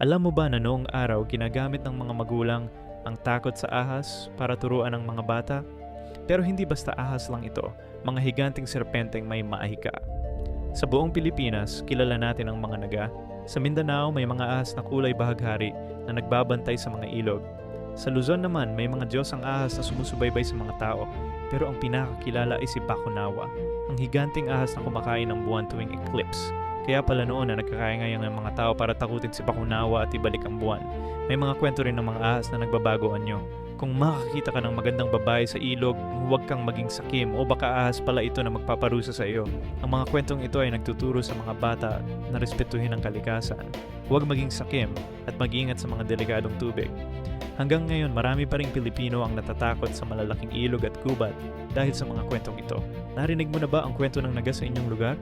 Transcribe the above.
Alam mo ba na noong araw ginagamit ng mga magulang ang takot sa ahas para turuan ang mga bata? Pero hindi basta ahas lang ito, mga higanting serpenteng may maahika. Sa buong Pilipinas, kilala natin ang mga naga. Sa Mindanao, may mga ahas na kulay bahaghari na nagbabantay sa mga ilog. Sa Luzon naman, may mga Diyos ang ahas na sumusubaybay sa mga tao. Pero ang pinakakilala ay si Bakunawa, ang higanting ahas na kumakain ng buwan tuwing eclipse. Kaya pala noon na nagkakaingayan ng mga tao para takutin si Bakunawa at ibalik ang buwan. May mga kwento rin ng mga ahas na nagbabago anyo. Kung makakita ka ng magandang babae sa ilog, huwag kang maging sakim o baka ahas pala ito na magpaparusa sa iyo. Ang mga kwentong ito ay nagtuturo sa mga bata na respetuhin ang kalikasan. Huwag maging sakim at mag-ingat sa mga delikadong tubig. Hanggang ngayon, marami pa ring Pilipino ang natatakot sa malalaking ilog at gubat dahil sa mga kwentong ito. Narinig mo na ba ang kwento ng naga sa inyong lugar?